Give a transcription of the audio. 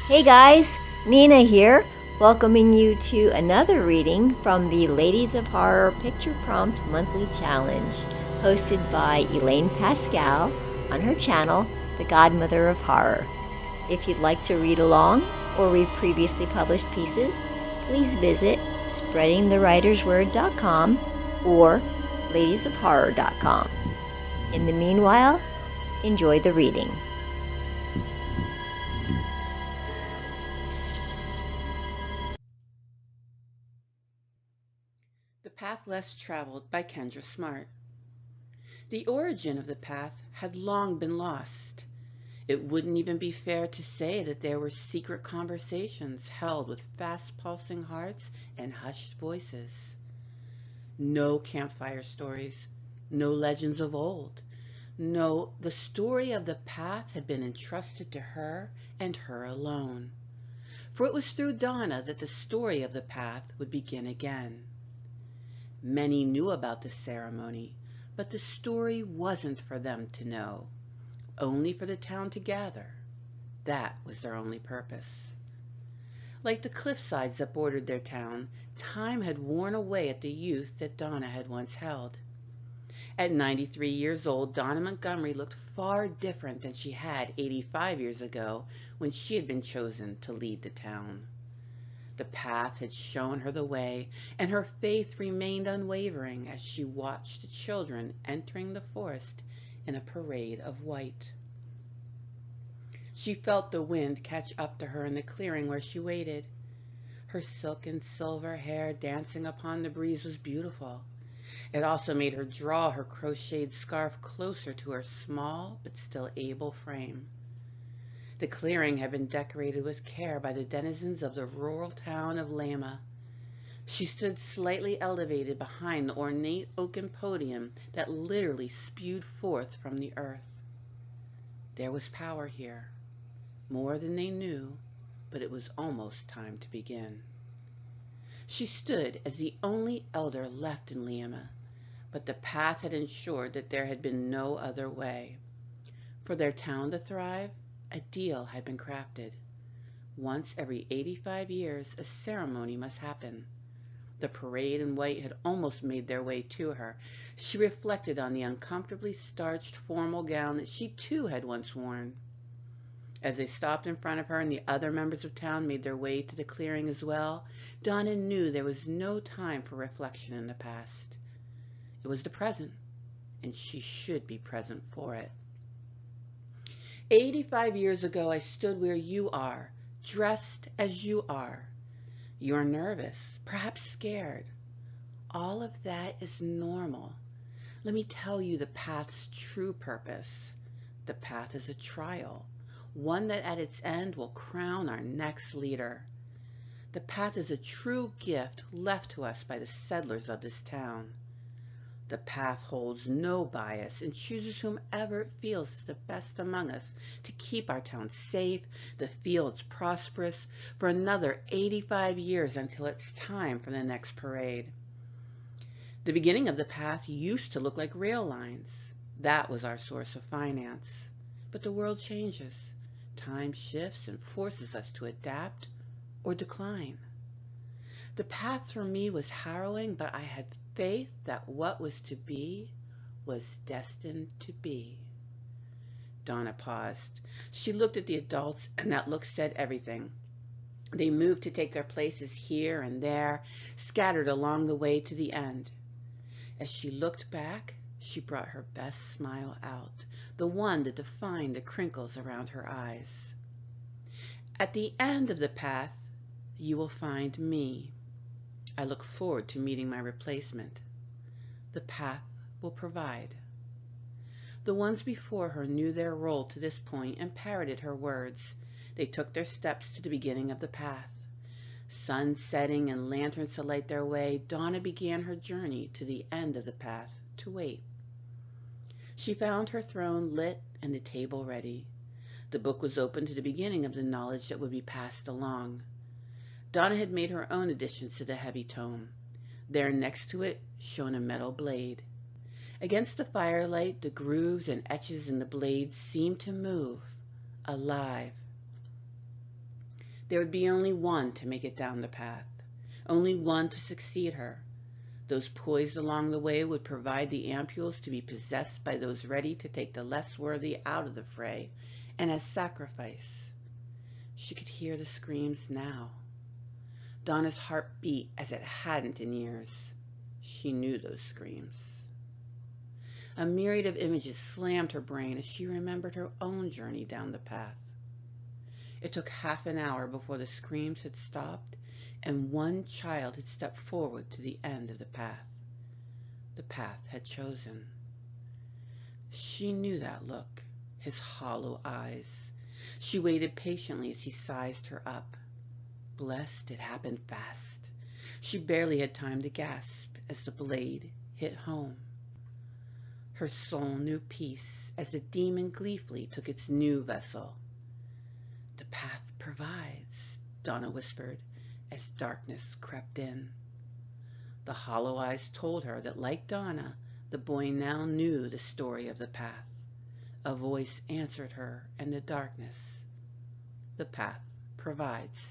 Hey guys, Nina here, welcoming you to another reading from the Ladies of Horror Picture Prompt Monthly Challenge, hosted by Elaine Pascal on her channel, The Godmother of Horror. If you'd like to read along or read previously published pieces, please visit spreadingthewritersword.com or ladiesofhorror.com. In the meanwhile, enjoy the reading. The Path Less Traveled by Kendra Smart. The origin of the path had long been lost. It wouldn't even be fair to say that there were secret conversations held with fast-pulsing hearts and hushed voices. No campfire stories, no legends of old. No, the story of the path had been entrusted to her and her alone. For it was through Donna that the story of the path would begin again. Many knew about the ceremony, but the story wasn't for them to know, only for the town to gather. That was their only purpose. Like the cliffsides that bordered their town, time had worn away at the youth that Donna had once held. At 93 years old, Donna Montgomery looked far different than she had 85 years ago when she had been chosen to lead the town. The path had shown her the way, and her faith remained unwavering as she watched the children entering the forest in a parade of white. She felt the wind catch up to her in the clearing where she waited. Her silk and silver hair dancing upon the breeze was beautiful. It also made her draw her crocheted scarf closer to her small but still able frame. The clearing had been decorated with care by the denizens of the rural town of Lama. She stood slightly elevated behind the ornate oaken podium that literally spewed forth from the earth. There was power here, more than they knew, but it was almost time to begin. She stood as the only elder left in Lama, but the path had ensured that there had been no other way. For their town to thrive, a deal had been crafted. Once every 85 years, a ceremony must happen. The parade in white had almost made their way to her. She reflected on the uncomfortably starched formal gown that she too had once worn. As they stopped in front of her and the other members of town made their way to the clearing as well, Donna knew there was no time for reflection in the past. It was the present, and she should be present for it. 85 years ago, I stood where you are, dressed as you are. You're nervous, perhaps scared. All of that is normal. Let me tell you the path's true purpose. The path is a trial, one that at its end will crown our next leader. The path is a true gift left to us by the settlers of this town. The path holds no bias and chooses whomever it feels is the best among us to keep our town safe, the fields prosperous, for another 85 years until it's time for the next parade. The beginning of the path used to look like rail lines. That was our source of finance. But the world changes. Time shifts and forces us to adapt or decline. The path for me was harrowing, but I had faith that what was to be was destined to be. Donna paused. She looked at the adults, and that look said everything. They moved to take their places here and there, scattered along the way to the end. As she looked back, she brought her best smile out, the one that defined the crinkles around her eyes. At the end of the path, you will find me. I look forward to meeting my replacement. The path will provide. The ones before her knew their role to this point and parroted her words. They took their steps to the beginning of the path. Sun setting and lanterns to light their way, Donna began her journey to the end of the path to wait. She found her throne lit and the table ready. The book was open to the beginning of the knowledge that would be passed along. Donna had made her own additions to the heavy tome. There next to it shone a metal blade. Against the firelight, the grooves and etches in the blade seemed to move, alive. There would be only one to make it down the path, only one to succeed her. Those poised along the way would provide the ampules to be possessed by those ready to take the less worthy out of the fray and as sacrifice. She could hear the screams now. Donna's heart beat as it hadn't in years. She knew those screams. A myriad of images slammed her brain as she remembered her own journey down the path. It took half an hour before the screams had stopped and one child had stepped forward to the end of the path. The path had chosen. She knew that look, his hollow eyes. She waited patiently as he sized her up. Blessed it happened fast. She barely had time to gasp as the blade hit home. Her soul knew peace as the demon gleefully took its new vessel. The path provides, Donna whispered as darkness crept in. The hollow eyes told her that, like Donna, the boy now knew the story of the path. A voice answered her in the darkness. The path provides.